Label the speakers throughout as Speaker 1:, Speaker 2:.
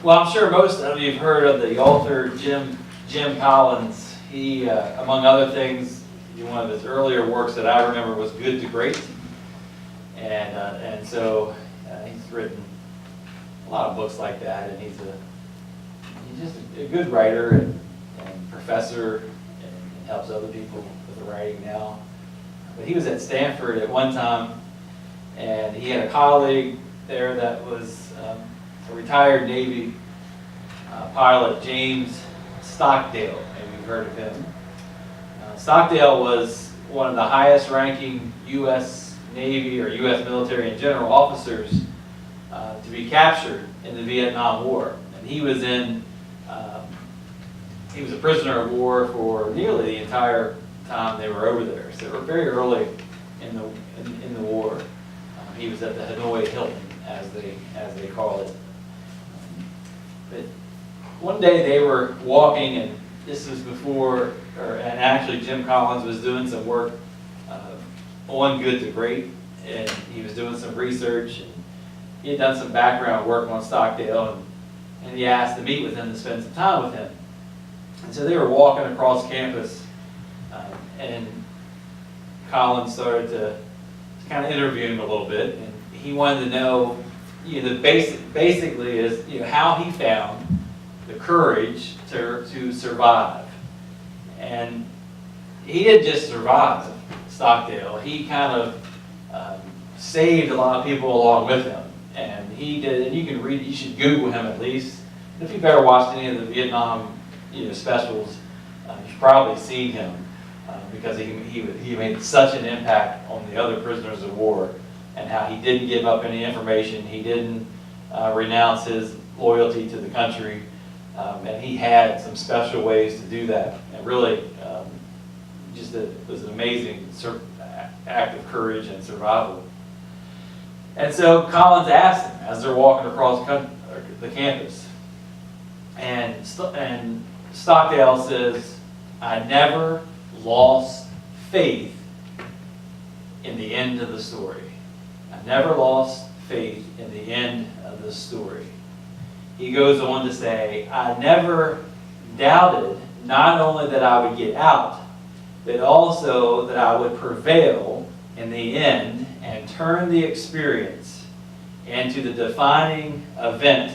Speaker 1: Well, I'm sure most of you have heard of the author Jim Collins. He, among other things, one of his earlier works that I remember was Good to Great. And so he's written a lot of books like that, and he's just a good writer and professor, and helps other people with the writing now. But he was at Stanford at one time, and he had a colleague there that was a retired Navy pilot, James Stockdale. Maybe you've heard of him. Stockdale was one of the highest ranking U.S. Navy or U.S. military in general officers to be captured in the Vietnam War. And he was a prisoner of war for nearly the entire time they were over there. So they were very early in the war. He was at the Hanoi Hilton, as they call it. But one day they were walking, and this was before, and actually Jim Collins was doing some work on Good to Great, and he was doing some research, and he had done some background work on Stockdale, and he asked to meet with him to spend some time with him. And so they were walking across campus, and Collins started to kind of interview him a little bit, and he wanted to know, the basically is, how he found the courage to survive. And he didn't just survive, Stockdale. He kind of saved a lot of people along with him. And he did, and you can read, you should Google him at least. And if you've ever watched any of the Vietnam specials, you've probably seen him because he made such an impact on the other prisoners of war, and how he didn't give up any information. He didn't renounce his loyalty to the country. And he had some special ways to do that. And really, it was an amazing act of courage and survival. And so Collins asked him as they're walking across the campus. And Stockdale says, "I never lost faith in the end of the story. I never lost faith in the end of the story." He goes on to say, "I never doubted not only that I would get out, but also that I would prevail in the end and turn the experience into the defining event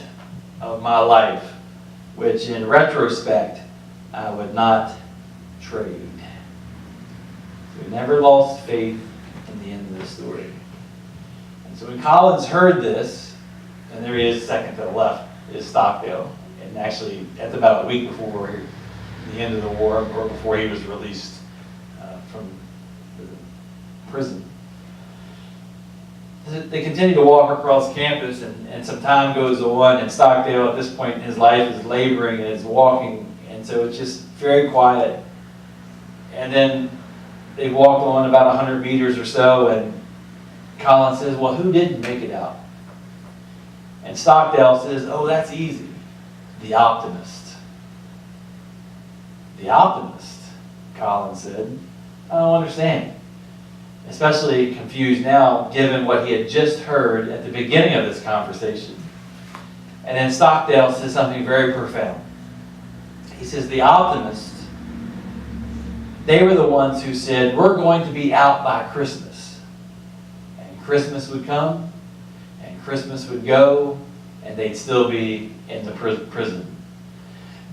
Speaker 1: of my life, which in retrospect I would not trade." So he never lost faith in the end of the story. And so when Collins heard this, and there he is, second to the left, is Stockdale. And actually, that's about a week before the end of the war, or before he was released from the prison. They continue to walk across campus, and some time goes on, and Stockdale at this point in his life is laboring and is walking, and so it's just very quiet. And then they walk on about 100 meters or so, and Collins says, "Well, who didn't make it out?" And Stockdale says, "Oh, that's easy. The optimist." "The optimist?" Collins said. "I don't understand." Especially confused now, given what he had just heard at the beginning of this conversation. And then Stockdale says something very profound. He says, "The optimists, they were the ones who said, we're going to be out by Christmas." And Christmas would come, and Christmas would go, and they'd still be in the prison.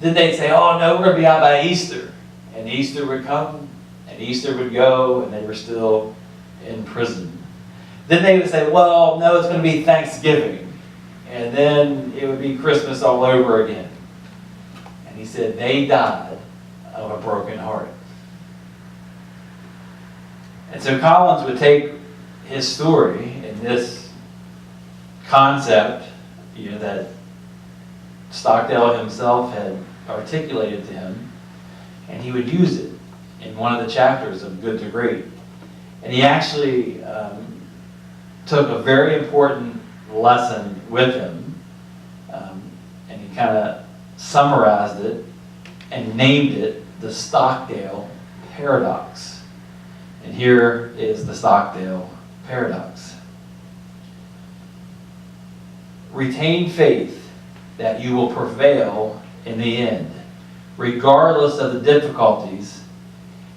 Speaker 1: Then they'd say, "Oh no, we're going to be out by Easter." And Easter would come, and Easter would go, and they were still in prison. Then they would say, "Well, no, it's going to be Thanksgiving." And then it would be Christmas all over again. And he said, they died of a broken heart. And so Collins would take his story in this concept, that Stockdale himself had articulated to him, and he would use it in one of the chapters of Good to Great. And he actually took a very important lesson with him, and he kind of summarized it and named it the Stockdale Paradox. And here is the Stockdale Paradox. Retain faith that you will prevail in the end, regardless of the difficulties,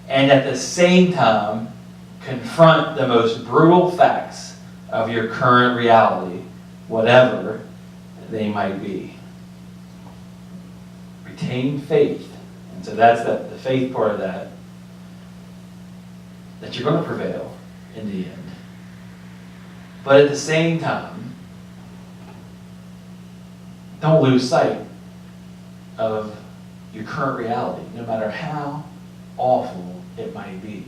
Speaker 1: and at the same time confront the most brutal facts of your current reality, whatever they might be. Retain faith. And so that's the faith part of that you're going to prevail in the end. But at the same time, don't lose sight of your current reality, no matter how awful it might be.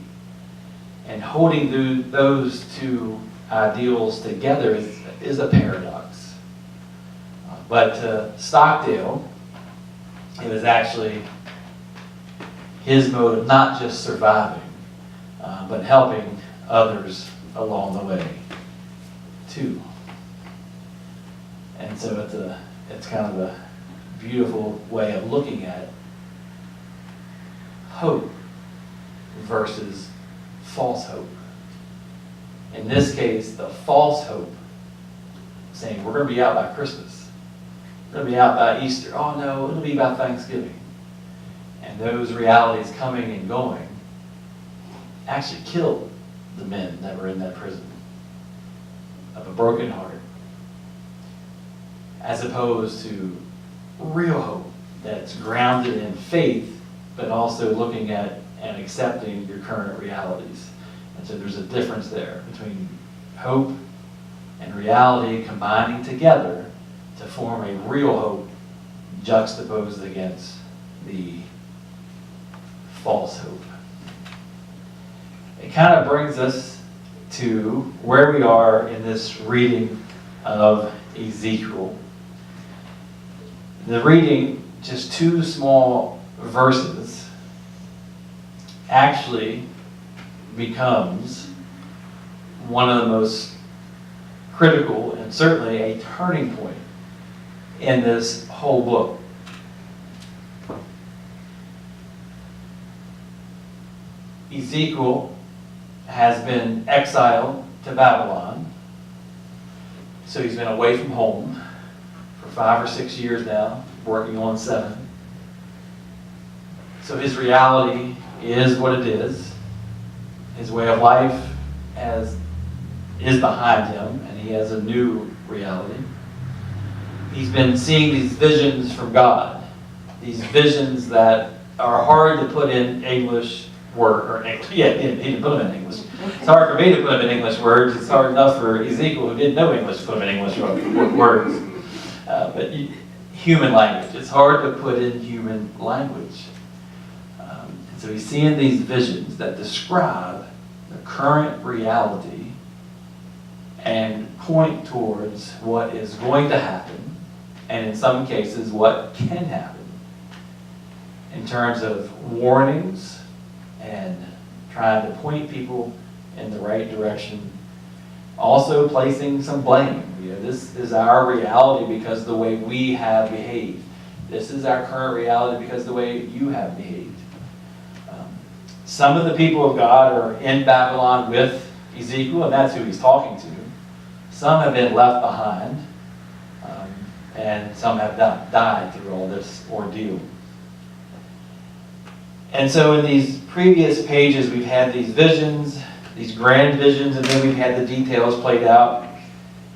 Speaker 1: And holding those two ideals together is a paradox. But Stockdale, it was actually his mode of not just surviving, but helping others along the way too. And so it's kind of a beautiful way of looking at hope versus false hope. In this case, the false hope, saying we're going to be out by Christmas. We're going to be out by Easter. Oh no, it'll be about Thanksgiving. And those realities coming and going actually killed the men that were in that prison of a broken heart, as opposed to real hope that's grounded in faith, but also looking at and accepting your current realities. And so there's a difference there between hope and reality combining together to form a real hope juxtaposed against the false hope. It kind of brings us to where we are in this reading of Ezekiel. The reading, just 2 small verses, actually becomes one of the most critical and certainly a turning point in this whole book. Ezekiel has been exiled to Babylon, so he's been away from home for 5 or 6 years now, working on 7. So his reality is what it is. His way of life is behind him, and he has a new reality. He's been seeing these visions from God, these visions that are hard to put in English words. He didn't put them in English. It's hard for me to put them in English words. It's hard enough for Ezekiel, who didn't know English, to put them in English words. But human language. It's hard to put in human language. So he's seeing these visions that describe the current reality and point towards what is going to happen, and in some cases what can happen, in terms of warnings and trying to point people in the right direction. Also placing some blame. This is our reality because of the way we have behaved. This is our current reality because of the way you have behaved. Some of the people of God are in Babylon with Ezekiel, and that's who he's talking to. Some have been left behind, and some have died through all this ordeal. And so in these previous pages, we've had these visions, these grand visions, and then we've had the details played out.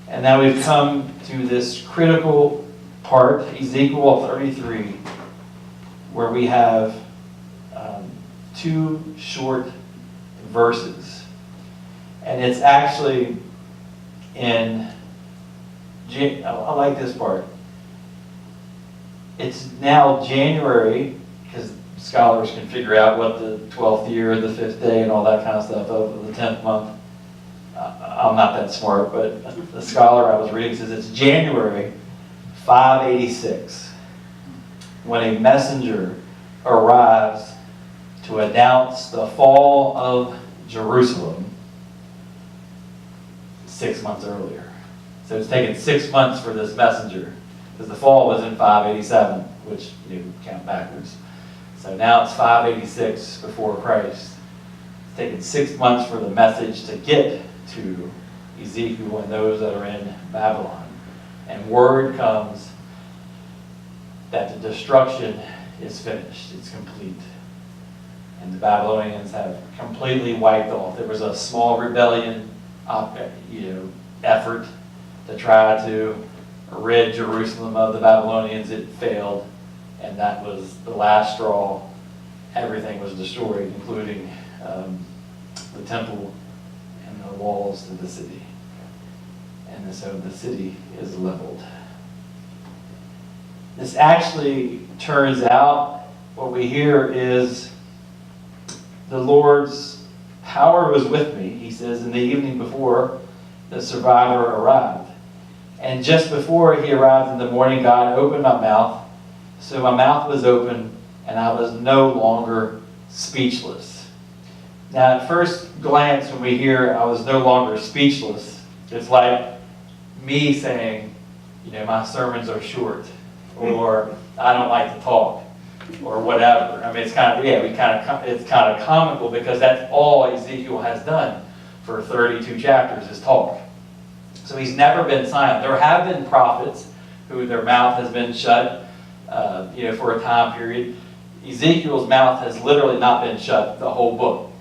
Speaker 1: And now we've come to this critical part, Ezekiel 33, where we have 2 short verses. And it's actually in, I like this part. It's now January, because scholars can figure out what the 12th year, the 5th day, and all that kind of stuff of the 10th month. I'm not that smart, but the scholar I was reading says it's January 586 when a messenger arrives to announce the fall of Jerusalem 6 months earlier. So it's taken 6 months for this messenger, because the fall was in 587, which you count backwards. So now it's 586 before Christ. It's taken 6 months for the message to get to Ezekiel and those that are in Babylon. And word comes that the destruction is finished, it's complete. And the Babylonians have completely wiped off. There was a small rebellion, effort to try to rid Jerusalem of the Babylonians. It failed, and that was the last straw. Everything was destroyed, including the temple and the walls of the city. And so the city is leveled. This actually turns out, what we hear is the Lord's power was with me, he says, in the evening before the survivor arrived. And just before he arrived in the morning, God opened my mouth. So my mouth was open, and I was no longer speechless. Now, at first glance, when we hear I was no longer speechless, it's like me saying, my sermons are short, or I don't like to talk, or whatever. I mean, it's kind of, it's kind of comical, because that's all Ezekiel has done for 32 chapters is talk. So he's never been silent. There have been prophets who their mouth has been shut, for a time period. Ezekiel's mouth has literally not been shut the whole book.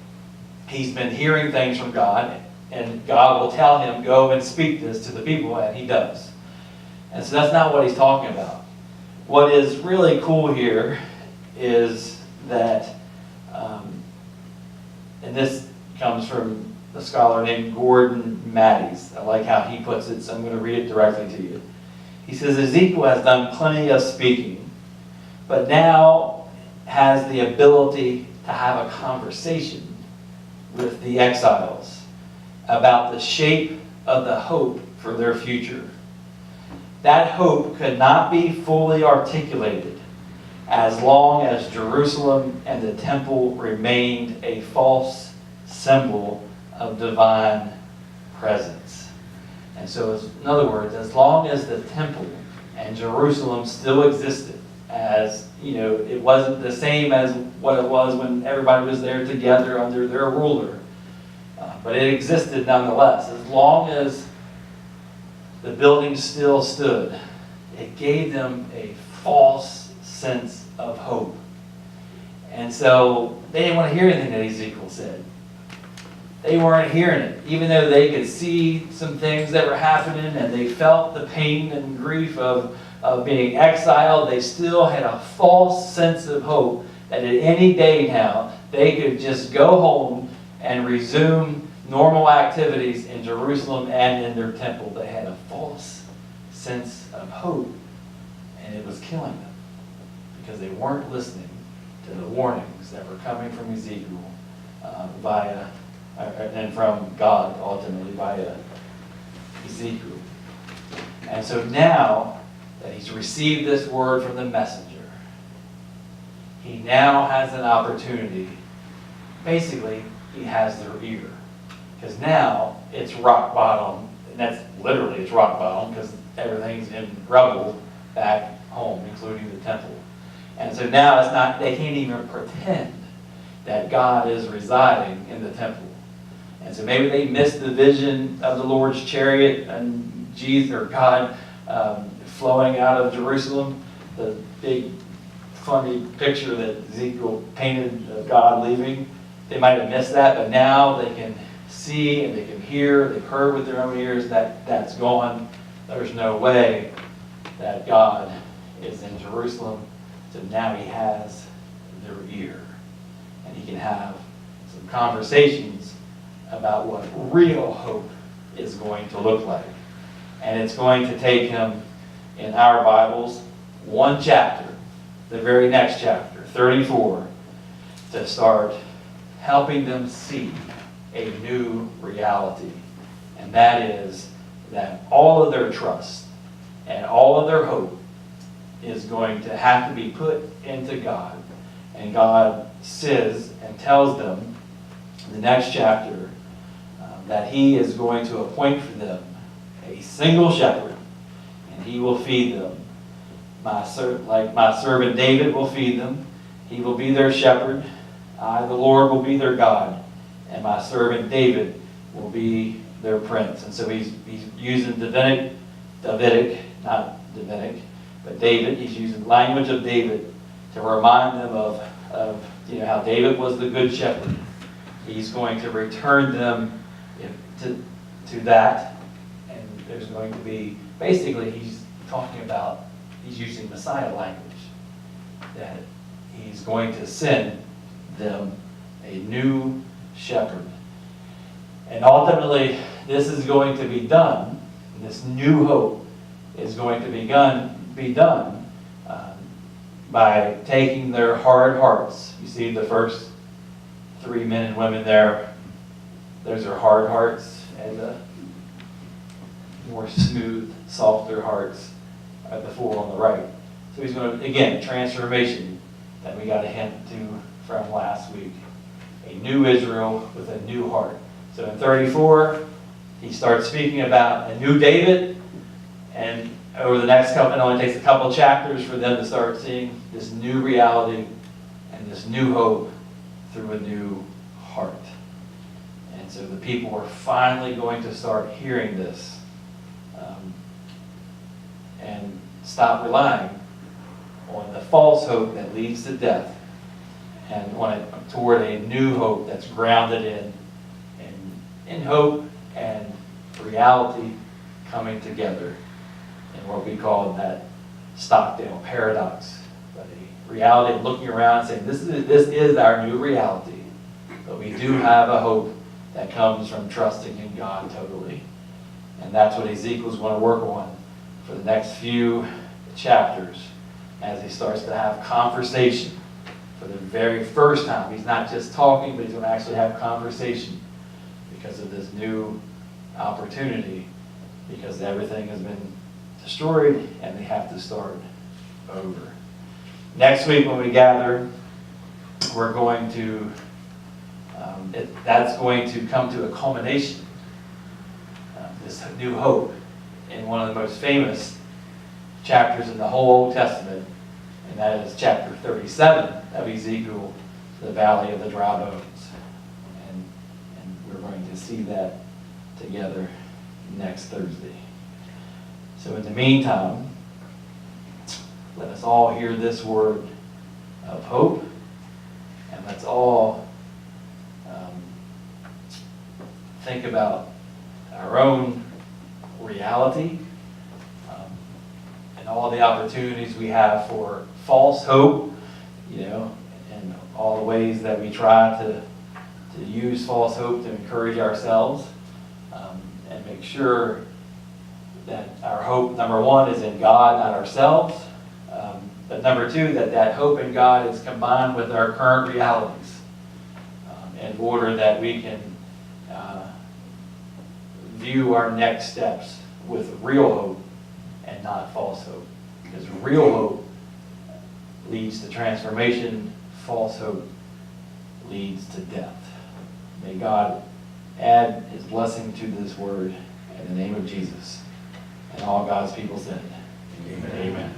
Speaker 1: He's been hearing things from God, and God will tell him, go and speak this to the people, and he does. And so that's not what he's talking about. What is really cool here is that, and this comes from a scholar named Gordon Matties. I like how he puts it, so I'm going to read it directly to you. He says, Ezekiel has done plenty of speaking, but now has the ability to have a conversation with the exiles about the shape of the hope for their future. That hope could not be fully articulated as long as Jerusalem and the temple remained a false symbol of divine presence. And so, in other words, as long as the temple and Jerusalem still existed, as it wasn't the same as what it was when everybody was there together under their ruler, but it existed nonetheless. As long as the building still stood, it gave them a false sense of hope. And so they didn't want to hear anything that Ezekiel said. They weren't hearing it. Even though they could see some things that were happening and they felt the pain and grief of being exiled, they still had a false sense of hope that at any day now they could just go home and resume normal activities in Jerusalem and in their temple. They had a false sense of hope, and it was killing them because they weren't listening to the warnings that were coming from Ezekiel and from God ultimately via Ezekiel. And so now that he's received this word from the messenger, he now has an opportunity. Basically, he has their ear. Because now it's rock bottom, and that's literally it's rock bottom because everything's in rubble back home, including the temple. And so now it's not, they can't even pretend that God is residing in the temple. And so maybe they missed the vision of the Lord's chariot and Jesus or God flowing out of Jerusalem, the big funny picture that Ezekiel painted of God leaving. They might have missed that, but now they can see and they can hear, they've heard with their own ears that that's gone. There's no way that God is in Jerusalem. So now he has their ear. And he can have some conversations about what real hope is going to look like. And it's going to take him, in our Bibles, one chapter, the very next chapter, 34, to start helping them see a new reality. And that is that all of their trust and all of their hope is going to have to be put into God. And God says and tells them in the next chapter that he is going to appoint for them a single shepherd, and he will feed them. Like my servant David will feed them. He will be their shepherd. I, the Lord, will be their God. And my servant David will be their prince. And so he's using Davidic, not Divinic, But David, he's using language of David to remind them of how David was the good shepherd. He's going to return them to that, and there's going to be, basically he's using Messiah language, that he's going to send them a new shepherd. And ultimately, this is going to be done, this new hope is going to be done by taking their hard hearts. You see the first 3 men and women there, those are hard hearts, and the more smooth, softer hearts are the 4 on the right. So he's going to, again, transformation that we got a hint to from last week. A new Israel with a new heart. So in 34, he starts speaking about a new David, and over the next couple, it only takes a couple chapters for them to start seeing this new reality and this new hope through a new heart. And so the people are finally going to start hearing this and stop relying on the false hope that leads to death and toward a new hope that's grounded in hope and reality coming together in what we call that Stockdale paradox. But a reality of looking around and saying, this is our new reality, but we do have a hope that comes from trusting in God totally. And that's what Ezekiel's going to work on for the next few chapters as he starts to have conversation for the very first time. He's not just talking, but he's going to actually have conversation because of this new opportunity, because everything has been destroyed and they have to start over. Next week when we gather, we're going to, that's going to come to a culmination, this new hope, in one of the most famous chapters in the whole Old Testament, and that is chapter 37 of Ezekiel, the Valley of the Dry Bones. And we're going to see that together next Thursday. So in the meantime, let us all hear this word of hope, and let's all think about our own reality and all the opportunities we have for false hope, and all the ways that we try to use false hope to encourage ourselves, and make sure that our hope, number one, is in God, not ourselves. But number two, that hope in God is combined with our current realities in order that we can view our next steps with real hope and not false hope. Because real hope leads to transformation, false hope leads to death. May God add his blessing to this word in the name of Jesus. And all God's people said, Amen. Amen.